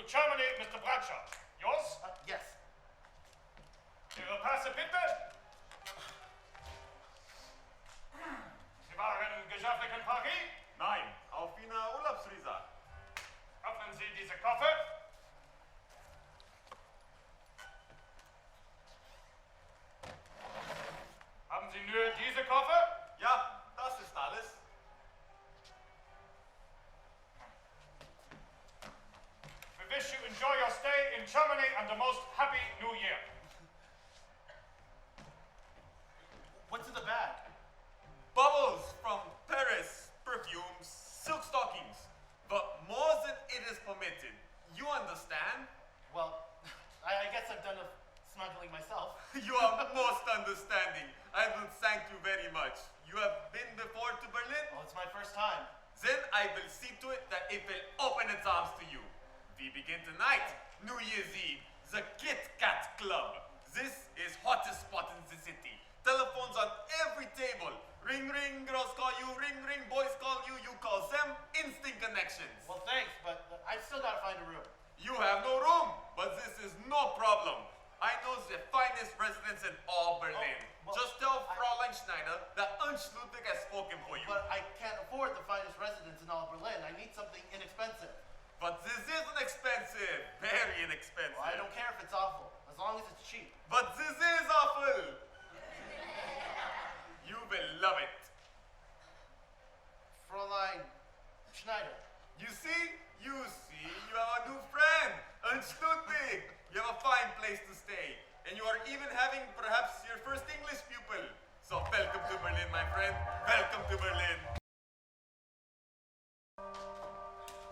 Germany, Mr. Bradshaw. Yours? Yes. Ihre Pässe bitte? Sie waren geschäftlich in Paris? Nein, auf Wiener Urlaubsvisa. Öffnen Sie diese Koffer. Haben Sie nur diese Koffer? Ja, das ist alles. We wish you enjoy your stay in Germany and the most happy New Year. What's in the bag? Bubbles from Paris, perfumes, silk stockings. But more than it is permitted. You understand? Well, I guess I've done a smuggling myself. You are most understanding. I will thank you very much. You have been before to Berlin? Well, it's my first time. Then I will see to it that it will open its arms to you. We begin tonight, New Year's Eve, the KitKat Club. This is hottest spot in the city. Telephones on every table. Ring, ring, girls call you, ring, ring, boys call you, you call them. Instant connections. Well, thanks, but I've still got to find a room. You have no room, but this is no problem. I know the finest residence in all Berlin. Oh, well, just tell Fraulein Schneider that Ernst Ludwig has spoken for you. But I can't afford the finest residence in all Berlin. I need something inexpensive. But this isn't expensive. Very inexpensive. Well, I don't care if it's awful, as long as it's cheap. But this is awful. You will love it. Fraulein Schneider. You see, you have a new friend, Ernst Ludwig. You have a fine place to stay, and you are even having perhaps your first English pupil. So welcome to Berlin, my friend. Welcome to Berlin.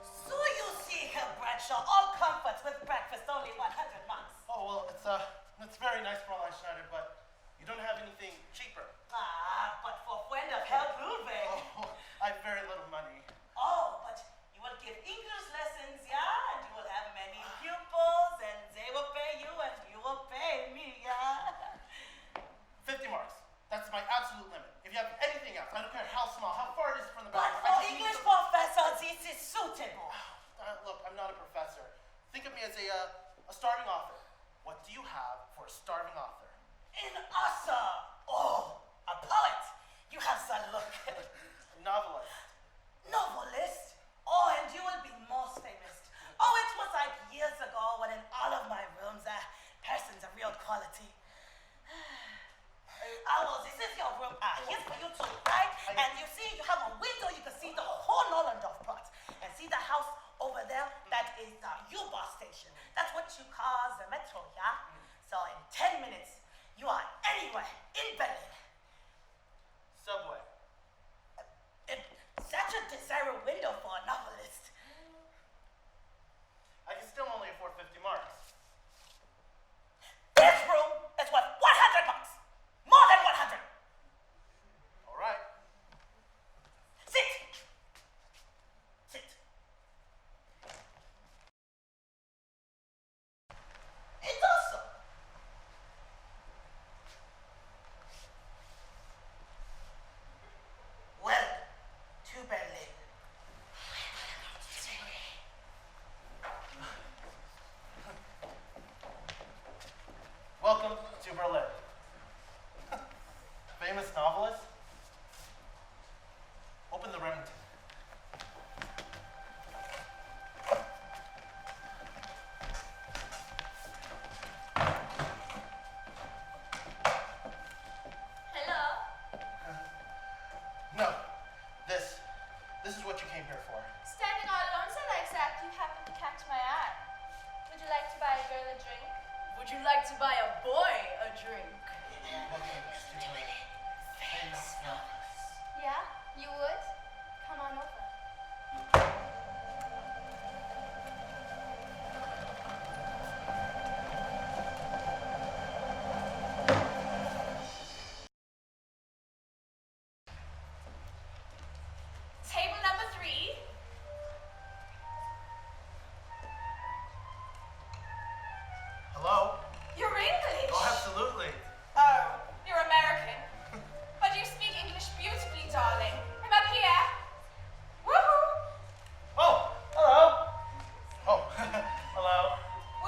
So you see, Herr Bradshaw, all comforts with breakfast, only 100 marks. Oh, well, it's very nice, Fraulein Schneider, but you don't have anything cheaper. Ah, but for friend of Herr Ludwig. Oh, I have very little money. Oh, but you will give English lessons, yeah? And you will have many pupils, and they will pay you, and you will pay me, yeah? 50 marks. That's my absolute limit. If you have anything else, I don't care how small, how far it is from the But back. for English professor, this is suitable. Look, I'm not a professor. Think of me as a starving author. What do you have for a starving author? An author. Oh, a poet. You have the look. Novelist. Novelist? Oh, and you will be most famous. Oh, it was like years ago when in all of my rooms, persons of real quality. Oh, this is your room. Here's for you too, right? And you see, you have a window, you can see the whole Nollendorf plot. And see the house over there? That is the U-Bahn station. That's what you call the metro, yeah? So in 10 minutes, you are anywhere in Berlin. Subway. Such a desirable window for a novelist. I can still only afford 50 marks. This room is worth 100 bucks. More than 100. All right.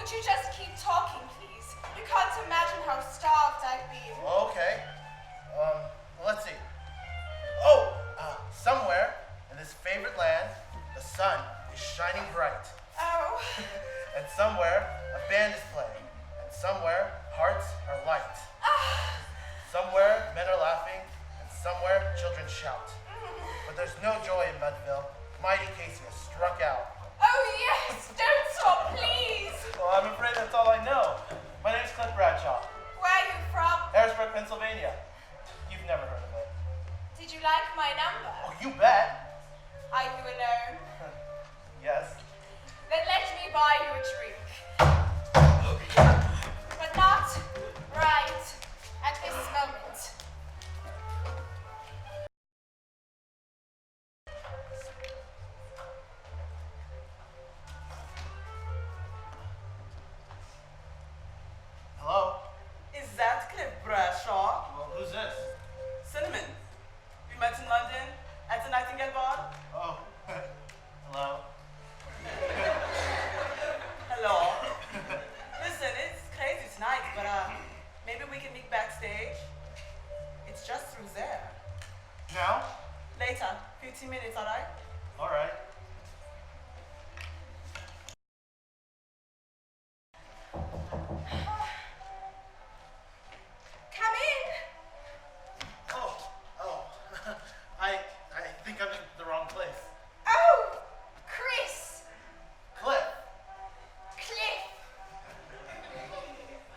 Would you just keep talking, please? You can't imagine how starved I've been. Okay. Let's see. Somewhere in this favorite land, the sun is shining bright. Oh. And somewhere, a band is playing. And somewhere, hearts are light. Somewhere, men are laughing. And somewhere, children shout. But there's no joy in Mudville. Mighty Casey has struck out. Oh, yes! Don't stop, please! Well, I'm afraid that's all I know. My name's Clifford Bradshaw. Where are you from? Harrisburg, Pennsylvania. You've never heard of it. Did you like my number? Oh, you bet. Are you alone? Yes. Then let me buy you a drink. But not right at this moment. Hello? Is that Cliff Bradshaw? Well, who's this? Cinnamon. We met in London at the Nightingale Bar. Oh, hello. Hello. Listen, it's crazy tonight, but maybe we can meet backstage. It's just through there. Now? Later, 15 minutes, all right? All right. Come in. Oh. I think I'm in the wrong place. Oh, Chris. Cliff. Cliff.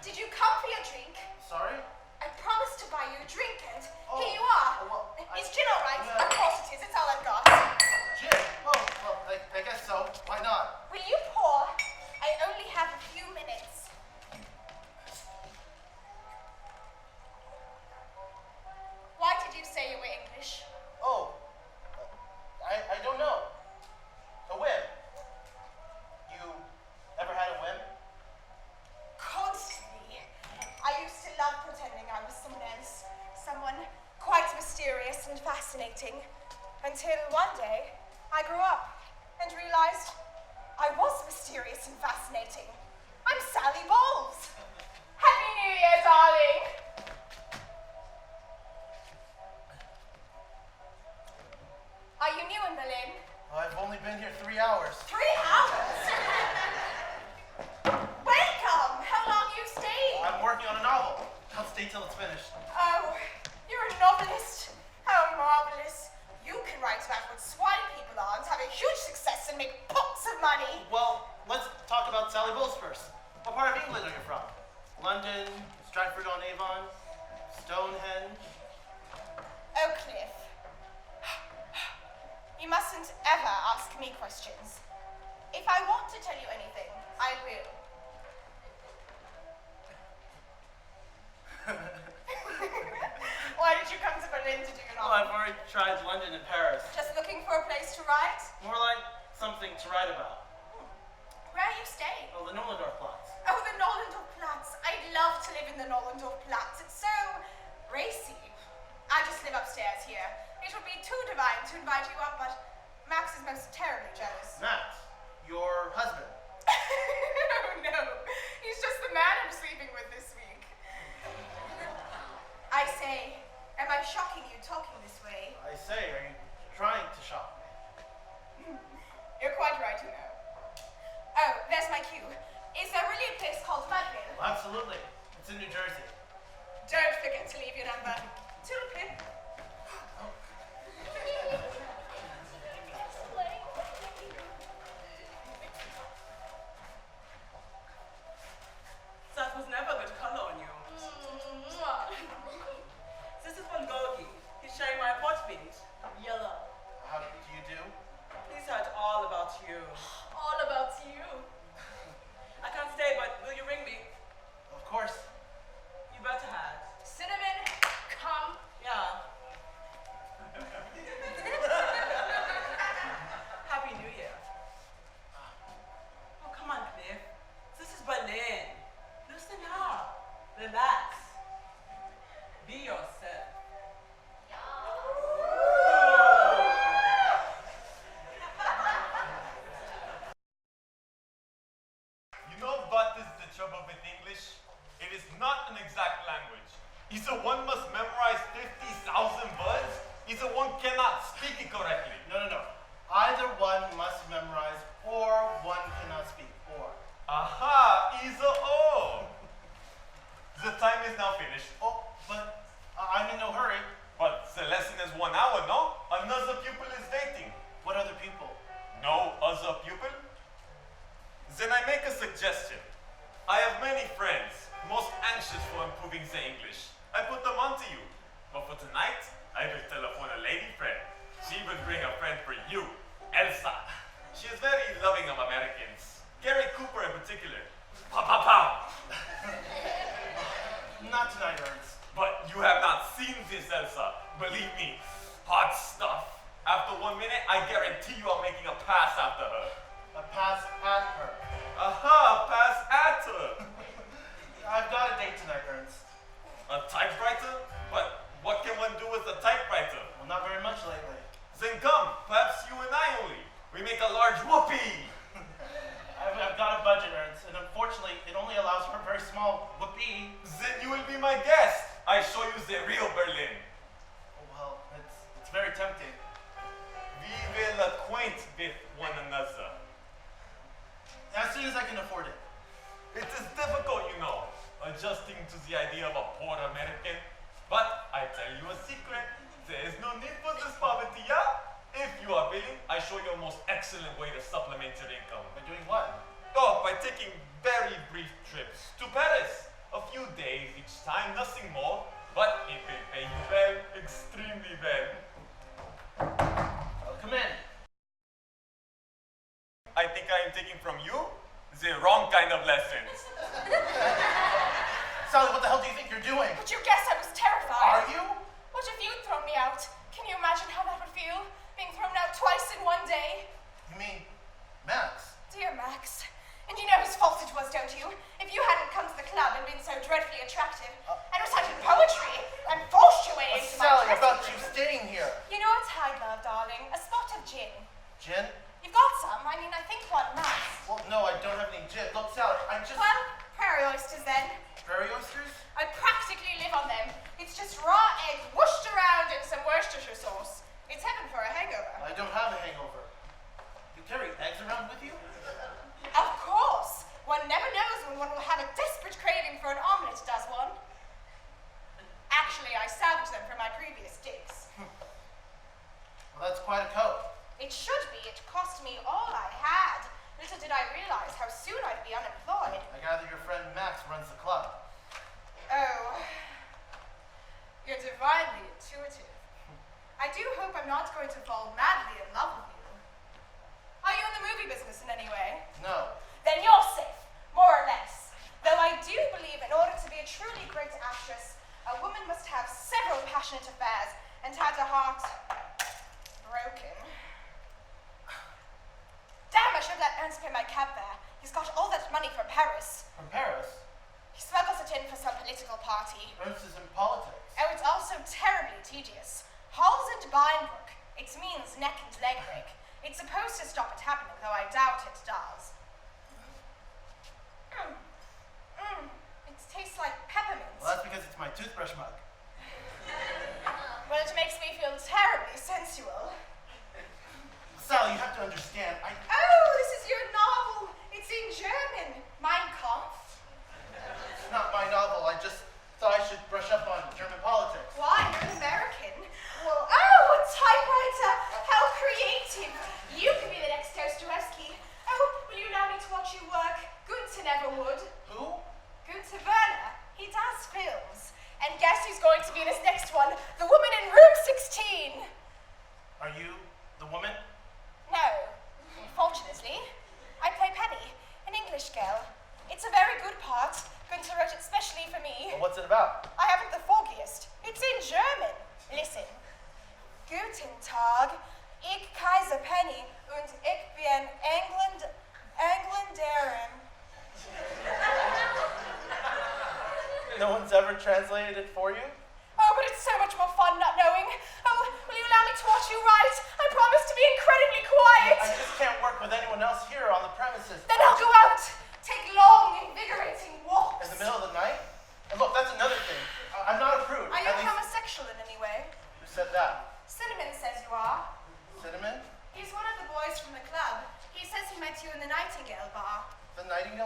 Did you come for your drink? Sorry? I promised to buy you a drink, and Oh, here you are. well, Is gin all right? Yeah. Of course it is. It's all I've got. Jim. Oh, well, I guess so. Why not? Will you pour? I only have a few minutes. Why did you say you were English? Oh, I don't know. A whim. You ever had a whim? Constantly. I used to love pretending I was someone else. Someone quite mysterious and fascinating. Until one day, I grew up and realized I was mysterious and fascinating. I'm Sally Bowles. Happy New Year, darling. Are you new in Berlin? I've only been here 3 hours. 3 hours? Welcome! How long you stayed? I'm working on a novel. I'll stay till it's finished. Oh, you're a novelist. How marvelous. You can write about what swine people are and have a huge success and make pots of money. Well, let's talk about Sally Bowles first. What part of England are you from? London, Stratford-on-Avon, Stonehenge? Oh, Cliff. You mustn't ever ask me questions. If I want to tell you anything, I will. Why did you come to Berlin to do your Oh, novel? I've already tried London and Paris. Just looking for a place to write? More like something to write about. Where are you staying? Oh, the Nollendorf Platz. Oh, the Nollendorf Platz. I'd love to live in the Nollendorf Platz. It's so racy. I just live upstairs here. It would be too divine to invite you up, but Max is most terribly jealous. Max, your husband. Oh, no. He's just the man I'm sleeping with this week. I say, am I shocking you talking this way? I say, are you trying to shock me? You're quite right, you know. Oh, there's my cue. Is there really a place called Mudville? Absolutely. It's in New Jersey. Don't forget to leave your number. Toodle pip. That was never a good color on you. This is Van Gogh. He's sharing my apartment. Yellow. How do you do? He's heard all about you. All about you. I can't stay, but will you ring me? Of course. You better had. Cinnamon, come. Yeah. trouble with English. It is not an exact language. Either one must memorize 50,000 words, either one cannot speak it correctly. No. Either one must memorize or one cannot speak or. Aha, either or. The time is now finished. Oh, but I'm in no hurry. But the lesson is 1 hour, no? Another pupil is waiting. What other people? No other pupil? Then I make a suggestion. I have many friends, most anxious for improving their English. I put them on to you. But for tonight, I will telephone a lady friend. She will bring a friend for you, Elsa. She is very loving of Americans. Gary Cooper in particular. Pow, pow, pow. Not tonight, Ernst. But you have not seen this, Elsa. Believe me, hot stuff. After 1 minute, I guarantee you I'm making a pass after her. A pass at her. Aha, pass at her. I've got a date tonight, Ernst. A typewriter? But what can one do with a typewriter? Well, not very much lately. Then come, perhaps you and I only. We make a large whoopee. I've got a budget, Ernst, and unfortunately, it only allows for a very small whoopee. Then you will be my guest. I show you the real Berlin. Oh, well, it's very tempting. We will acquaint with one another. As soon as I can afford it. It is difficult, you know, adjusting to the idea of a poor American. But I tell you a secret, there is no need for this poverty, yeah? If you are willing, I show you a most excellent way to supplement your income. By doing what? Oh, by taking very brief trips to Paris. A few days each time, nothing more. But it will pay you well, extremely well. Come in. I think I am taking from you the wrong kind of lessons. Sally, what the hell do you think you're doing? Would you guess I was terrified? Are you? What if you'd thrown me out? Can you imagine how that would feel? Being thrown out twice in one day? You mean Max? Dear Max. And you know whose fault it was, don't you? If you hadn't come to the club and been so dreadfully attractive, and recited poetry, and forced your way into my Sally, dressing about room. you staying here. You know what I'd love, darling? A spot of gin. Gin? You've got some. I mean, I think one must. Well, no, I don't have any gin. Look, Sally, I just... Well, prairie oysters then. Prairie oysters? I practically live on them. It's just raw eggs whooshed around in some Worcestershire sauce. It's heaven for a hangover. I don't have a hangover. You carry eggs around with you? Of course. One never knows when one will have a desperate craving for an omelette, does one? Actually, I salvaged them from my previous digs. Well, that's quite a coat. It should be. It cost me all I had. Little did I realize how soon I'd be unemployed. I gather your friend Max runs the club. Oh, you're divinely intuitive. I do hope I'm not going to fall madly in love with you. Are you in the movie business in any way? No. Then you're safe, more or less. Though I do believe in order to be a truly great actress, a woman must have several passionate affairs and had a heart broken. Damn, I should have let Ernst pay my cab fare. He's got all that money from Paris. From Paris? He smuggles it in for some political party. Ernst is in politics. Oh, it's also terribly tedious. Halls and Beinbrook. It means neck and leg break. It's supposed to stop it happening, though I doubt it does. It tastes like peppermint. Well, that's because it's my toothbrush mug. Well, it makes me feel terribly sensual. Sally, you have to understand, Oh, this is your novel. It's in German. Mein Kampf. It's not my novel. I just thought I should brush up on German politics. Why? You're an American. Well, oh, a typewriter. How creative. You could be the next Dostoevsky. Oh, will you allow me to watch you work? Gunther never would. Who? Gunther Werner. He does films. And guess who's going to be in his next one? The woman in room 16. Are you the woman? No. Unfortunately, I play Penny, an English girl. It's a very good part. Gunther wrote it specially for me. Well, what's it about? I haven't the foggiest. It's in German. Listen. Guten Tag, ich Kaiser Penny und ich bin Engländerin. No one's ever translated it for you? Oh, but it's so much more fun not knowing. Oh, will you allow me to watch you write? I promise to be incredibly quiet. I just can't work with anyone else here on the premises. Then I'll go out. Take long, invigorating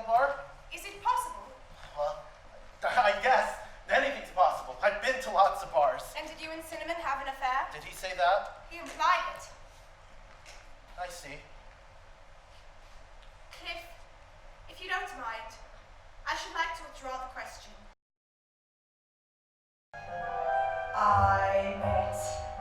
a bar? Is it possible? Well, I guess anything's possible. I've been to lots of bars. And did you and Cinnamon have an affair? Did he say that? He implied it. I see. Cliff, if you don't mind, I should like to withdraw the question. I met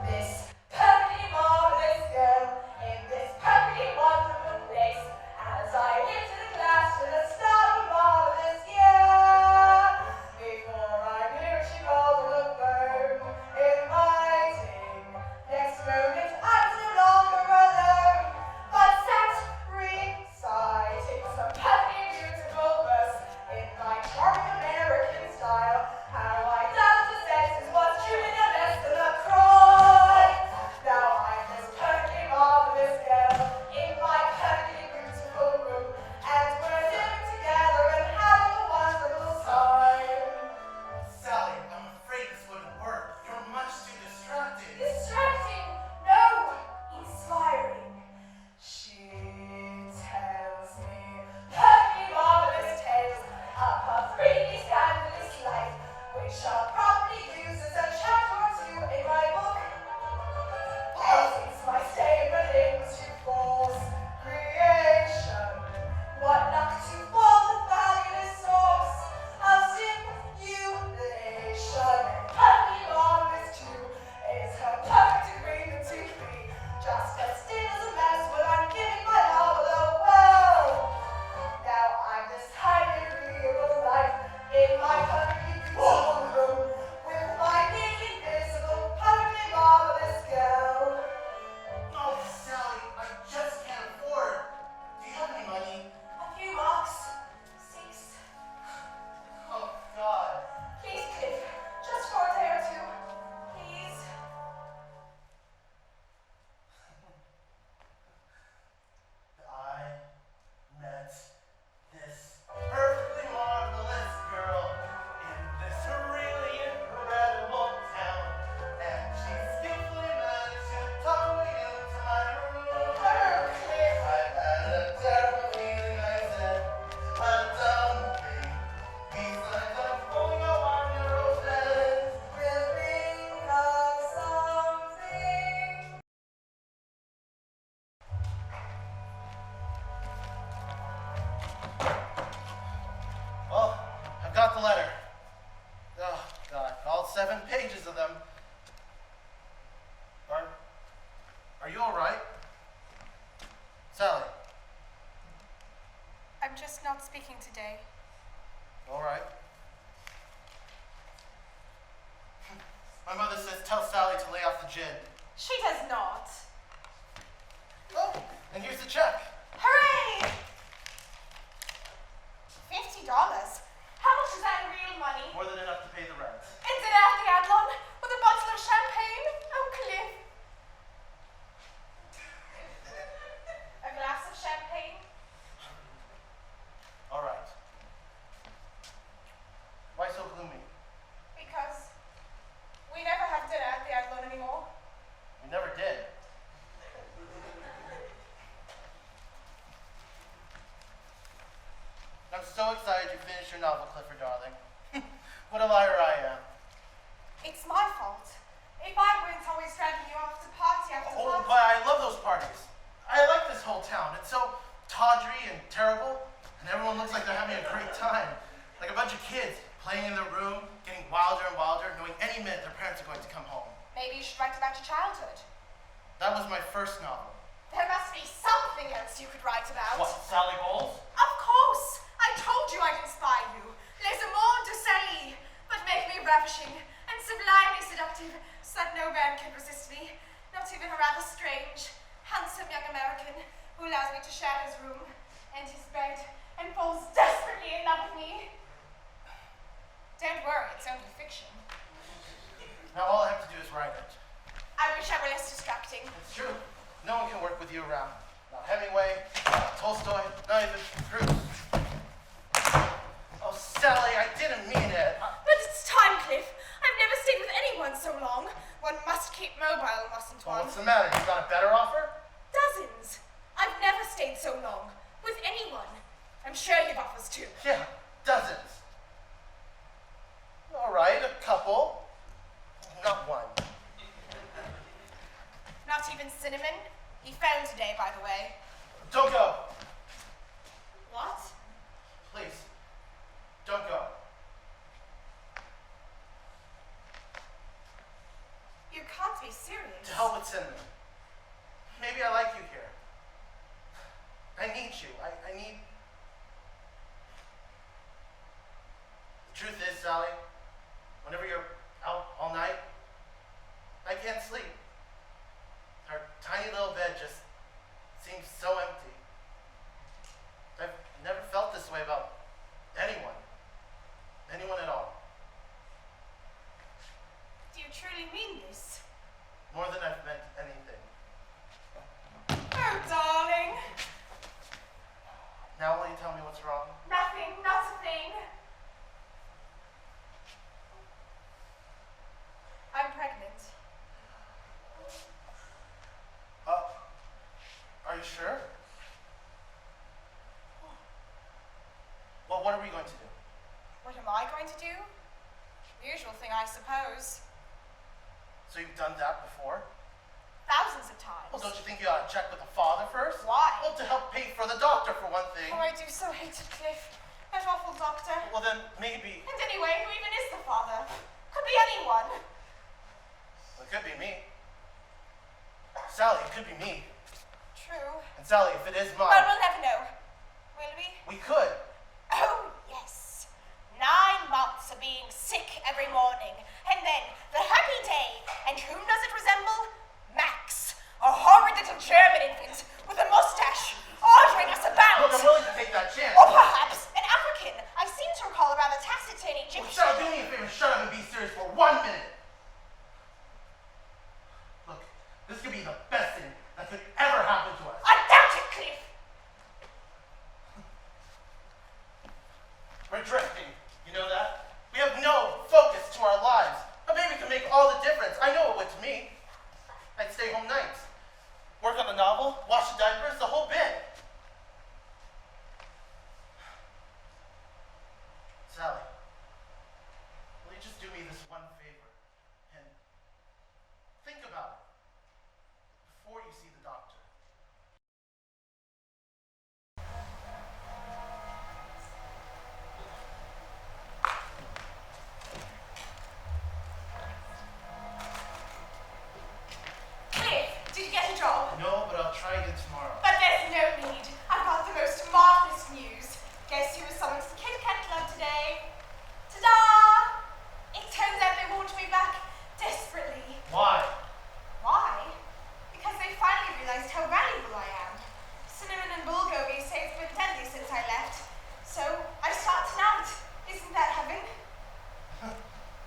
this perfectly marvelous girl in this perfectly wonderful place as I lifted a glass to the start of a marvelous year. Before I knew it, she called it a burn, inviting. Next moment, I was no longer alone, but sat reciting some perfectly beautiful verse in my charming American style. How I doubted the senses was chewing a less than a cry. Now I'm this perfectly marvelous girl in my perfectly beautiful room, and we're living together and having a wonderful time. Sally, I'm afraid this wouldn't work. You're much too distracted. Distracting? No, inspiring. She tells me perfectly marvelous tales of her freaky scandalous life, which I'll probably use as a chapter or two in my book. Politics, my favorite into force creation. What luck to fall the fabulous source of stimulation. Perfectly marvelous too is her perfect agreement to be just as still as a mouse when I'm giving my novel a whirl. Now I'm this highly agreeable life in my perfectly beautiful room with my nearly invisible, perfectly marvelous girl. Oh, Sally, I just can't afford. Do you have any money? A few marks. 6. Oh, God. Please, Cliff, just for a day or two. Please. I met this perfectly marvelous girl in this really incredible town, and she skillfully managed to talk me into my room. Oh, Cliff. I had a terrible feeling. I said, "Well done, me." Besides, I'm pulling a 1-year-old friend. Will bring us something. Well, I've got the letter. Oh, God, all 7 pages of them. Are you all right? Sally, I'm just not speaking today. all right? My mother says tell Sally to lay off the gin. She does not. Oh, and here's the check. Hooray! $50? How much is that in real money? More than enough to pay the rent. And dinner at the Adlon with a bottle of champagne? Oh, Cliff. A glass of champagne? All right. Why so gloomy? Because we never have dinner at the Adlon anymore. We never did. I'm so excited you finished your novel, Clifford, darling. What a liar I am. It's my fault. If I weren't always dragging you off to party after Oh, party. but I love those parties. I like this whole town. It's so tawdry and terrible, and everyone looks like they're having a great time. Like a bunch of kids playing in their room, getting wilder and wilder, knowing any minute their parents are going to come home. Maybe you should write about your childhood. That was my first novel. There must be something else you could write about. What, Sally Bowles? Of course! I told you I'd inspire you. Les amours de Sally, but make me ravishing and sublimely seductive so that no man can resist me. Not even a rather strange, handsome young American who allows me to share his room and his bed and falls desperately in love with me. Don't worry, it's only fiction. Now all I have to do is write it. I wish I were less distracting. It's true. No one can work with you around. Not Hemingway, not Tolstoy, not even Proust. Oh, Sally, I didn't mean it. But it's time, Cliff. I've never stayed with anyone so long. One must keep mobile, mustn't Well, one? what's the matter? You got a better offer? Dozens. I've never stayed so long with anyone. I'm sure you've offers too. you? Yeah, dozens. All right, a couple. Not one. Not even Cinnamon? He phoned today, by the way. Don't go. What? Please, don't go. You can't be serious. To hell with Cinnamon. Maybe I like you here. I need you. I need... The truth is, Sally, whenever you're out all night, I can't sleep. Our tiny little bed just seems so empty. I've never felt this way about anyone. Anyone at all. Do you truly mean this? More than I've meant anything. Oh, darling. Now will you tell me what's wrong? Nothing, not a thing. I'm pregnant. Are you sure? Well, what are we going to do? What am I going to do? Usual thing, I suppose. So you've done that before? Thousands of times. Well, don't you think you ought to check with the father first? Why? Well, to help pay for the doctor, for one thing. Oh, I do so hate it, Cliff. That awful doctor. Well, then maybe... And anyway, who even is the father? Could be anyone. Well, it could be me. Sally, it could be me. True. And Sally, if it is mine... Well, we'll never know. Will we? We could. Oh, yes. 9 months of being sick every morning. And then the happy day. And whom does it resemble? Max. A horrid little German infant with a mustache. Ordering us about. Look, I'm willing to take that chance. Or perhaps an African. I seem to recall a rather taciturn Egyptian. Well, shut up, do me a favor, shut up and be serious for 1 minute. Look, this could be the best thing that could ever happen to us. I doubt it, Cliff. We're drifting, you know that? We have no focus to our lives. A baby can make all the difference. I know it would to me. I'd stay home nights, work on a novel, wash the diapers, the whole bit. Sally, will you just do me this one favor and think about it before you see the doctor? Cliff, did you get a job? No, but I'll try again tomorrow. But there's no need. I've got the most marvelous news. Guess who was summoned to the KitKat Club today? Ta-da! It turns out they want me back desperately. Why? Why? Because they finally realized how valuable I am. Cinnamon and bulgogi say it's been deadly since I left. So I start tonight. Isn't that heaven?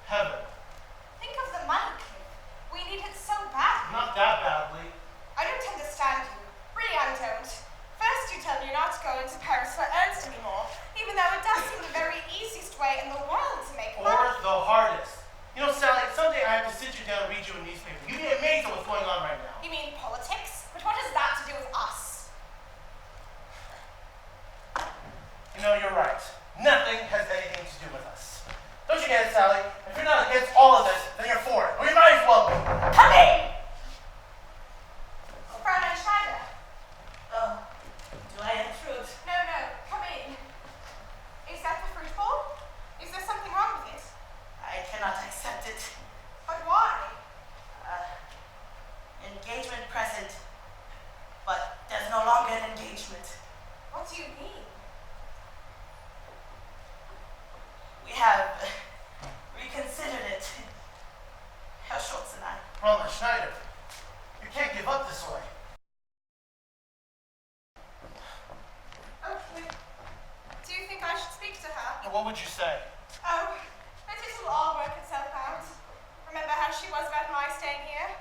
Heaven. Think of the money, Cliff. We need it so badly. Not that badly. I don't understand you. Really, I don't. First, you tell me you're not going to Paris for Ernst anymore, even though it does seem the very easiest way in the world to make Or money. the hardest. You know, Sally, someday I have to sit you down and read you a newspaper. You'd be amazed at what's going on right now. You mean politics? But what has that to do with us? You know, you're right. Nothing has anything to do with us. Don't you get it, Sally? If you're not against all of this, then you're for it. Or you might as well be. Come in! Fraulein Schneider. Oh, do I intrude? No, come in. Is that the fruit bowl? Is there something wrong with it? I cannot accept it. But why? Engagement present, but there's no longer an engagement. What do you mean? We have reconsidered it. Herr Schultz and I. Fraulein Schneider, you can't give up this way. Okay. Do you think I should speak to her? And what would you say? Oh, let it will all work itself out. Remember how she was about my staying here?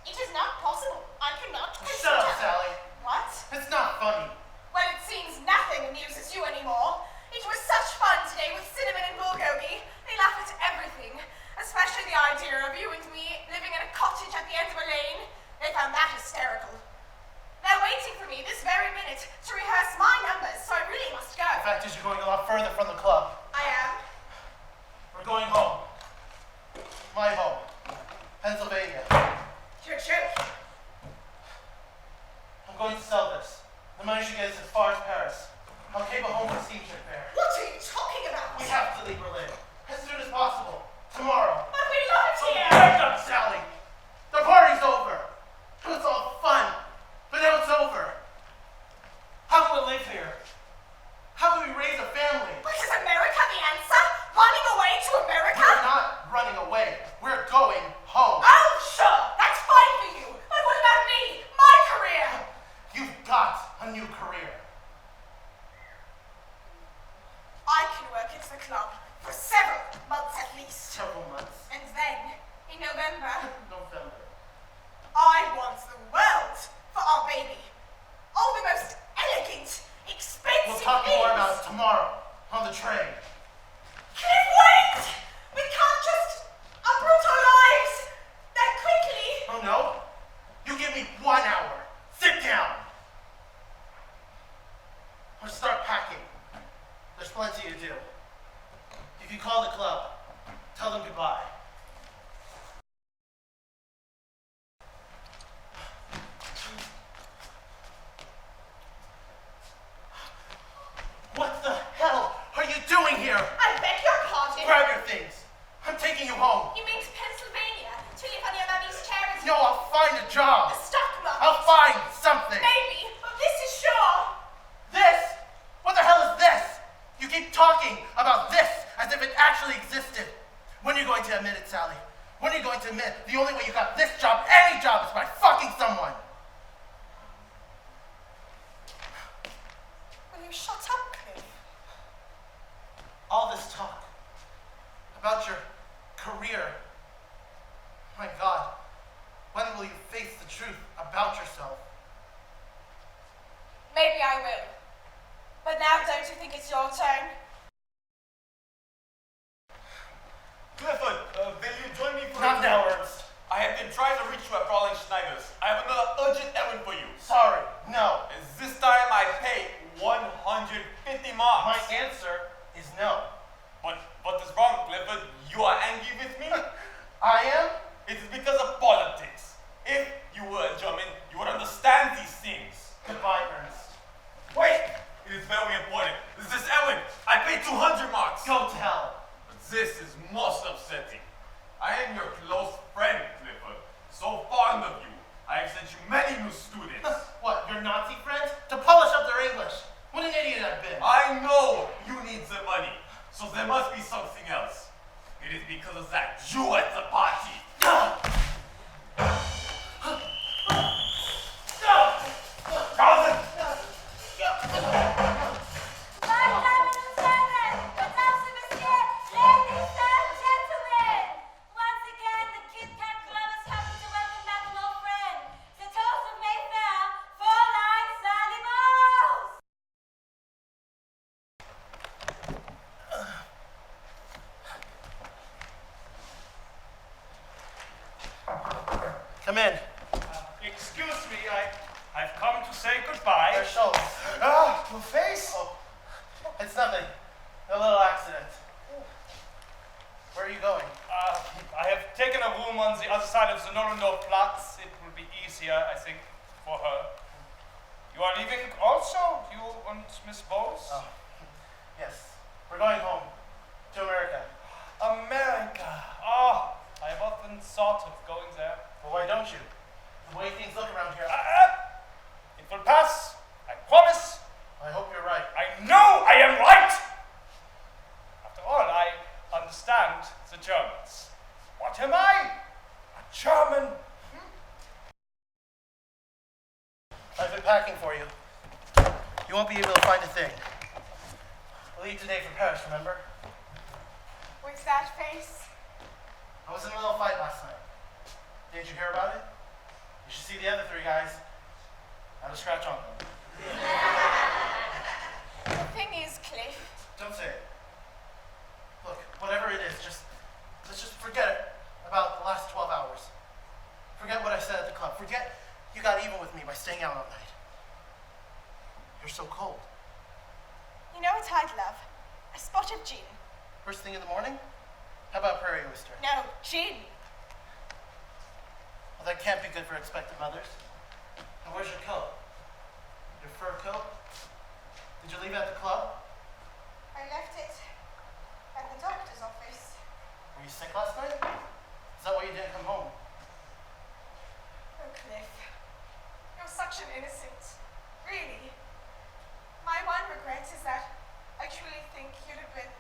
It is not possible. I cannot Shut up, Sally. What? It's not funny. Well, it seems nothing amuses you anymore. It was such fun today with Cinnamon and bulgogi. They laugh at everything, especially the idea of you and me living in a cottage at the end of a lane. They found that hysterical. They're waiting for me this very minute to rehearse my numbers, so I really must go. The fact is, you're going a lot further from the club. I am. We're going home. My home. Pennsylvania. You're joking. I'm going to sell this. The money should get us as far as Paris. I'll keep a home for steamship fare. What are you talking about? We have to leave Berlin. As soon as possible. Tomorrow. But we love it here. Wake up, Sally! The party's over. It was all fun. But now it's over. How can we live here? How can we raise a family? But is America the answer? Running away to America? We're not running away. We're going home. Oh, sure. That's fine for you. But what about me? My career? You've got a new career. I can work at the club for several months at least. Several months. And then, in November, November. I want the world for our baby. All the most elegant, expensive We'll talk more things. about it tomorrow on the train. Cliff, wait! We can't just uproot our lives that quickly. Oh no? You give me 1 hour. Sit down. Or start packing. There's plenty to do. If you call the club, tell them goodbye. What the hell are you doing here? I beg your pardon. Grab your things. I'm taking you home. You mean to Pennsylvania to live on your mommy's charity? No, I'll find a job. The stock market. I'll find something. Maybe, but this is sure. This? What the hell is this? You keep talking about this as if it actually existed. When are you going to admit it, Sally? When are you going to admit the only way you got this job, any job, is by fucking someone? Will you shut up, Cliff? All this talk about your career. My God, when will you face the truth about yourself? Maybe I will. But now don't you think it's your turn? Clifford, will you join me for Not now, Ernst. I have been trying to reach you at Fraulein Schneider's. I have another urgent errand for you. Sorry, no. And this time I pay 150 marks. My answer is no. But what is wrong, Clifford? You are angry with me? I am? It is because of politics. If you were a German, you would understand these things. Goodbye, Ernst. Wait! It is very important. This is errand. I pay 200 marks. Go to hell. But this is most upsetting. I am your close friend, Clifford. So fond of you. I have sent you many new students. What, your Nazi friends? To polish up their English. What an idiot I've been. I know you need the money, so there must be something else. It is because of that Jew at the party. Carlson! Once again, the KitKat Club has come to welcome back an old friend. The toast of Mayfair, Fraulein Sanibos! Come in. Excuse me, I've come to say goodbye. Herr Schultz. Ah, your face? Oh, it's nothing. A little accident. Where are you going? I have taken a room on the other side of the Nollendorf Platz. It will be easier, I think, for her. You are leaving also, you and Miss Bowes? Oh, yes. We're going home. To America. America. Oh, I have often thought of going there. Well, why don't you? The way things look around here, It will pass. I promise. I hope you're right. I know I am right. After all, I understand the Germans. What am I? A German. I've been packing for you. You won't be able to find a thing. We leave today for Paris, remember? With that face? I was in a little fight last night. Didn't you hear about it? You should see the other 3 guys. Not a scratch on them. The thing is, Cliff, Don't say it. Look, whatever it is, let's just forget about the last 12 hours. Forget what I said at the club. Forget you got even with me by staying out all night. You're so cold. you know what I'd love? A pot of gin. First thing in the morning? How about prairie oyster? No, gin. Well, that can't be good for expectant mothers. And where's your coat? Your fur coat? Did you leave it at the club? I left it at the doctor's office. Were you sick last night? Is that why you didn't come home? Oh, Cliff. You're such an innocent. Really. My one regret is that I truly think you'd have been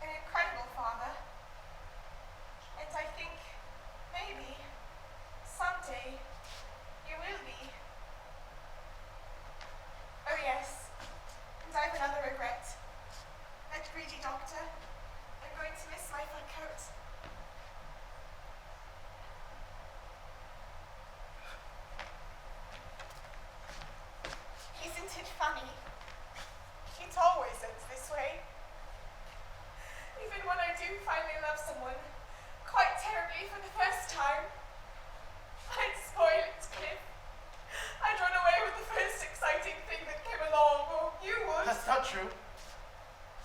an incredible father. And I think maybe someday you will be. Oh yes, and I have another regret. That greedy doctor. I'm going to miss my fur coat. Isn't it funny? It always ends this way. Even when I do finally love someone, quite terribly for the first time, I'd spoil it, Cliff. I'd run away with the first exciting thing that came along, or you would. That's not true.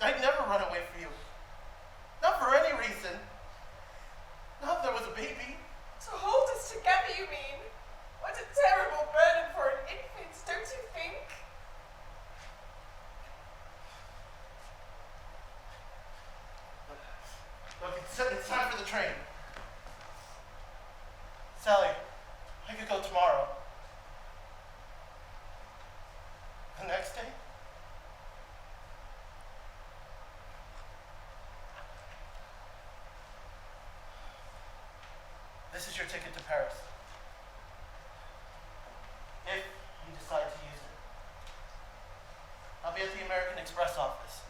I'd never run away from you. Not for any reason. Not if there was a baby. To hold us together, you mean? What a terrible burden for an infant, don't you think? Look, it's time for the train. Sally, I could go tomorrow. The next day? This is your ticket to Paris. If you decide to use it. I'll be at the American Express office.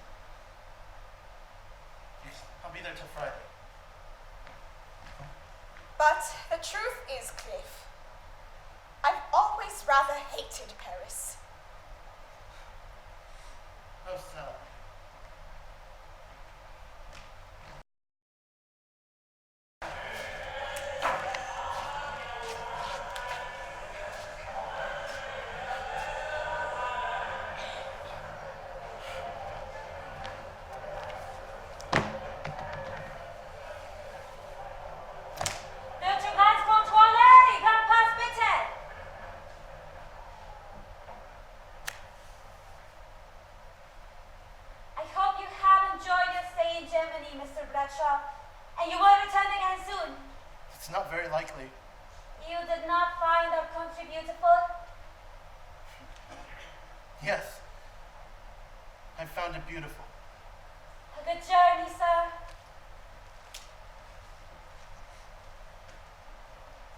I'll be there till Friday. But the truth is, Cliff, I've always rather hated Paris. Oh, Sally. Deutsche Grenzkontrolle, Gang Pass bitte! I hope you have enjoyed your stay in Germany, Mr. Bradshaw, and you will return again soon. It's not very likely. You did not find our country beautiful? Yes. I found it beautiful. A good journey, sir.